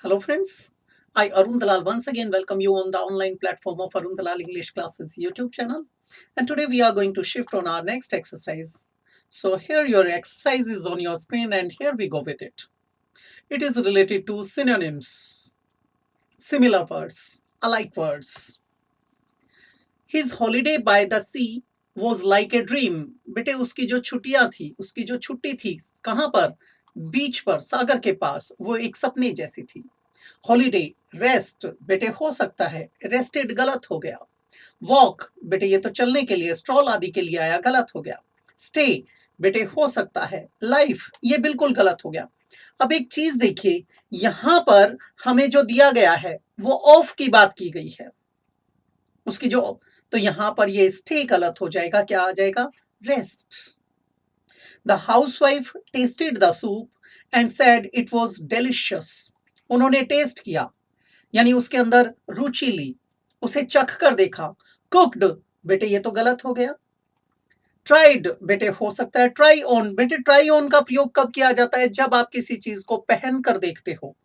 Hello friends, I Arun Dalal once again welcome you on the online platform of Arun Dalal English Classes YouTube channel, and today we are going to shift on our next exercise. So here your exercise is on your screen and here we go with it. It is related to synonyms, similar words, alike words. His holiday by the sea was like a dream. बेटे उसकी जो छुट्टियां थी, उसकी जो छुट्टी थी, कहाँ पर? बीच पर, सागर के पास, वो एक सपने जैसी थी. हॉलीडे, रेस्ट, बेटे हो सकता है. रेस्टेड गलत हो गया. वॉक, बेटे ये तो चलने के लिए, स्ट्रॉल आदि के लिए आया, गलत हो गया. स्टे, बेटे हो सकता है. लाइफ, ये बिल्कुल गलत हो गया. अब एक चीज देखिए, यहां पर हमें जो दिया गया है वो ऑफ की बात की गई है, उसकी जो, तो यहां पर ये स्टे गलत हो जाएगा. क्या आ जाएगा? Rest. The housewife tested the soup and said it was delicious. उन्होंने टेस्ट किया, यानी उसके अंदर रुचि ली, उसे चख कर देखा. कुक्ड, बेटे ये तो गलत हो गया. ट्राइड, बेटे हो सकता है. ट्राई ऑन, बेटे ट्राई ऑन का प्रयोग कब किया जाता है? जब आप किसी चीज को पहन कर देखते हो.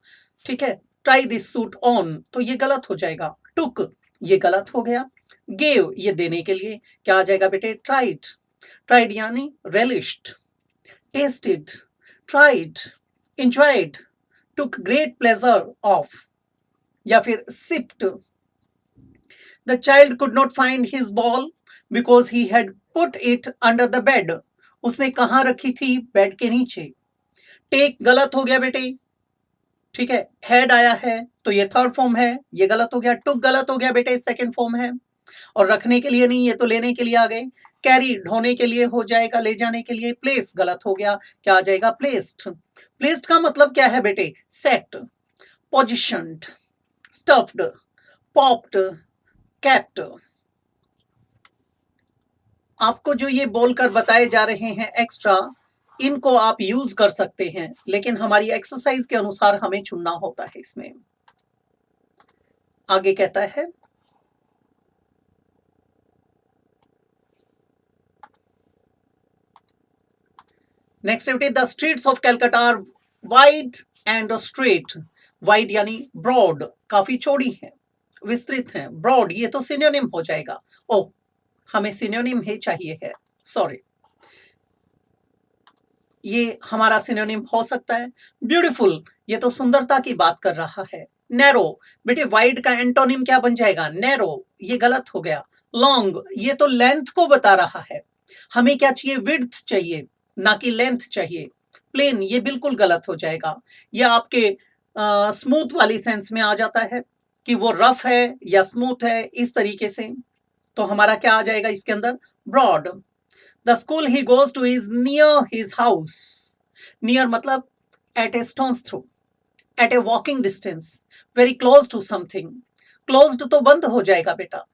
ठीक है. ट्राई दिस सूट ऑन, तो ये गलत हो जाएगा. टुक, ये गलत हो गया. गेव, ये देने के लिए. क्या आ जाएगा बेटे? ट्राइड. ट्राइड यानी रेलिश्ड. Tested, tried, enjoyed, took great pleasure of, या फिर sipped. The child could not find his ball because he had put it under the bed. उसने कहाँ रखी थी? बेड के नीचे. टेक गलत हो गया बेटे. ठीक है. हेड आया है तो ये थर्ड फॉर्म है, ये गलत हो गया. टुक गलत हो गया बेटे, सेकंड फॉर्म है. और रखने के लिए नहीं, ये तो लेने के लिए आ गए. कैरी ढोने के लिए हो जाएगा, ले जाने के लिए. प्लेस गलत हो गया. क्या आ जाएगा? प्लेस्ड. प्लेस्ड का मतलब क्या है बेटे? Set, positioned, stuffed, popped, capped. आपको जो ये बोलकर बताए जा रहे हैं एक्स्ट्रा, इनको आप यूज कर सकते हैं, लेकिन हमारी एक्सरसाइज के अनुसार हमें चुनना होता है. इसमें आगे कहता है, next activity, the streets of Calcutta are wide and straight. Wide यानी ब्रॉड, काफी चौड़ी है, विस्तृत है. ब्रॉड ये तो सिनोनिम हो जाएगा. ओ, हमें सिनोनिम ही चाहिए है, सॉरी, ये हमारा सिनोनिम हो सकता है. ब्यूटीफुल, ये तो सुंदरता की बात कर रहा है. नैरो, बेटे वाइड का एंटोनिम क्या बन जाएगा? नैरो, ये गलत हो गया. लॉन्ग, ये तो लेंथ को बता रहा है. हमें क्या चाहिए? विड्थ चाहिए, ना कि लेंथ चाहिए. प्लेन, ये बिल्कुल गलत हो जाएगा. ये आपके स्मूथ वाली सेंस में आ जाता है कि वो रफ है या स्मूथ है, इस तरीके से. तो हमारा क्या आ जाएगा इसके अंदर? Broad. The school he goes to is near his house. Near मतलब at a stone's throw, at a walking distance, very close to something. Closed तो बंद हो जाएगा बेटा.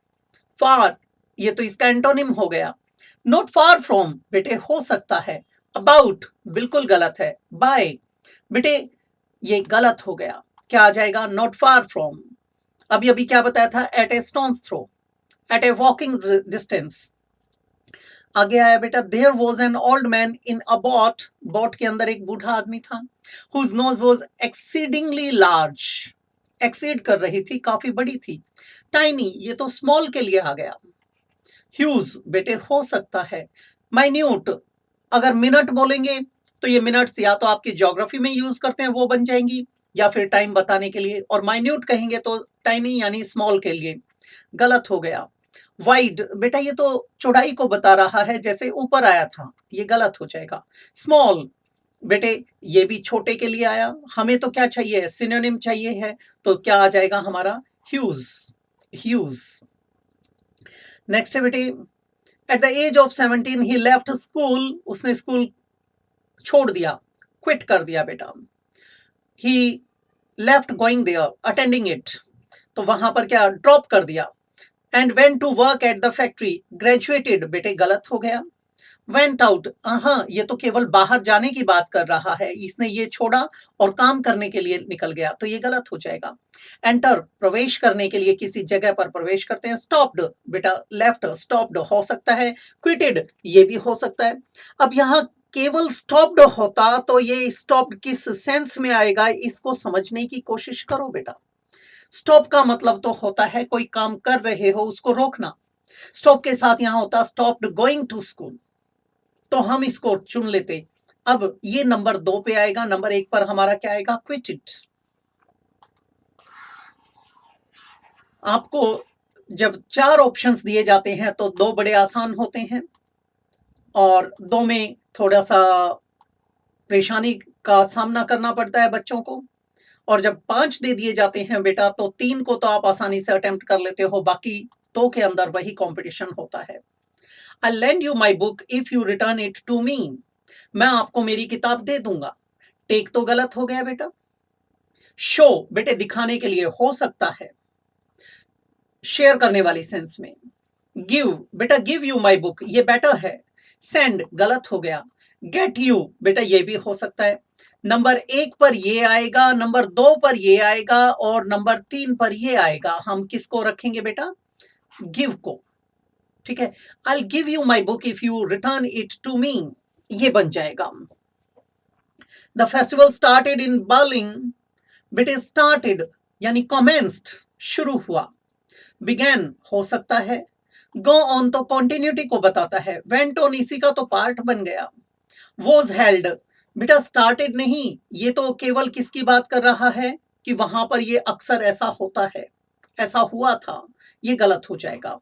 Far, ये तो इसका एंटोनिम हो गया. Not far from, बेटे हो सकता है. About, बिल्कुल गलत है. By, बेटे ये गलत हो गया. क्या आ जाएगा? Not far from. अभी अभी क्या बताया था? At a stone's throw, at a walking distance. आगे आया बेटा, there was an old man in a boat. Boat के अंदर एक बूढ़ा आदमी था. Whose nose was exceedingly large. Exceed कर रही थी, काफी बड़ी थी. टाइनी, ये तो स्मॉल के लिए आ गया. ह्यूज, बेटे हो सकता है. माइन्यूट, अगर मिनट बोलेंगे तो ये मिनट्स या तो आपकी ज्योग्राफी में यूज करते हैं, वो बन जाएंगी, या फिर टाइम बताने के लिए. और माइन्यूट कहेंगे तो टाइनी यानी स्मॉल के लिए. गलत हो गया. वाइड, बेटा ये तो चौड़ाई को बता रहा है, जैसे ऊपर आया था, ये गलत हो जाएगा. स्मॉल, बेटे ये भी छोटे के लिए आया. हमें तो क्या चाहिए? सिनोनिम चाहिए है, तो क्या आ जाएगा हमारा? ह्यूज. ह्यूज. नेक्स्ट है बेटे, at the age of 17 he left school. उसने स्कूल छोड़ दिया, क्विट कर दिया बेटा. He left going there, attending it, तो वहां पर क्या? ड्रॉप कर दिया. And went to work at the factory. Graduated, बेटे गलत हो गया. वेंट आउट, हाँ ये तो केवल बाहर जाने की बात कर रहा है, इसने ये छोड़ा और काम करने के लिए निकल गया, तो ये गलत हो जाएगा. एंटर, प्रवेश करने के लिए किसी जगह पर प्रवेश करते हैं. स्टॉप्ड, बेटा लेफ्ट. स्टॉप्ड हो सकता है. क्विटेड, ये भी हो सकता है. अब यहाँ केवल स्टॉप्ड होता तो ये स्टॉप्ड किस सेंस में आएगा, इसको समझने की कोशिश करो बेटा। स्टॉप का मतलब तो होता है कोई काम कर रहे हो उसको रोकना। स्टॉप के साथ यहां होता स्टॉप्ड गोइंग टू स्कूल, तो हम इसको चुन लेते। अब ये नंबर 2 पे आएगा, नंबर 1 पर हमारा क्या आएगा, क्विटेड। आपको जब 4 ऑप्शंस दिए जाते हैं तो 2 बड़े आसान होते हैं और 2 में थोड़ा-सा परेशानी का सामना करना पड़ता है बच्चों को। और जब 5 दे दिए जाते हैं बेटा तो 3 को तो आप आसानी से अटेम्प्ट कर लेते हो, बाकी 2 के अंदर वही कंपटीशन होता है। I'll lend you my book if you return it to me. मैं आपको मेरी किताब दे दूंगा। टेक तो गलत हो गया बेटा। शो बेटे दिखाने के लिए हो सकता है, शेयर करने वाली सेंस में। गिव बेटा गिव यू माई बुक ये बेटर है। सेंड गलत हो गया। गेट यू बेटा ये भी हो सकता है। नंबर 1 पर ये आएगा, नंबर 2 पर ये आएगा और नंबर 3 पर ये आएगा। हम किसको रखेंगे बेटा, गिव को। ठीक है, I give you my book if you return it to me, ये बन जाएगा। The festival started in Berlin बेटे स्टार्टेड यानी कमेंस्ड शुरू हुआ। बिगैन हो सकता है। गो ऑन तो कॉन्टिन्यूटी को बताता है। वेंट ऑन इसी का तो पार्ट बन गया। वॉज हेल्ड बेटा स्टार्टेड नहीं, ये तो केवल किसकी बात कर रहा है कि वहां पर ये अक्सर ऐसा होता है, ऐसा हुआ था, ये गलत हो जाएगा।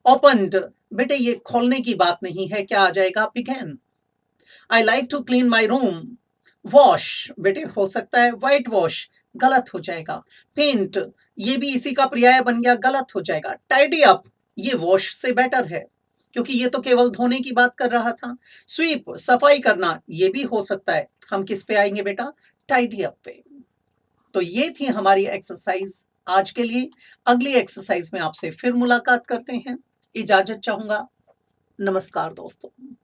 ओपन्ड बेटे ये खोलने की बात नहीं है, क्या आ जाएगा, began. I like to clean my room. Wash बेटे हो सकता है व्हाइट वॉश, गलत हो जाएगा। पेंट ये भी इसी का पर्याय बन गया, गलत हो जाएगा। टाइडी अप ये वॉश से बेटर है क्योंकि ये तो केवल धोने की बात कर रहा था। स्वीप सफाई करना ये भी हो सकता है, हम किस पे आएंगे बेटा, टाइडी अप पे। तो ये थी हमारी एक्सरसाइज आज के लिए। अगली एक्सरसाइज में आपसे फिर मुलाकात करते हैं। इजाजत चाहूंगा। नमस्कार दोस्तों।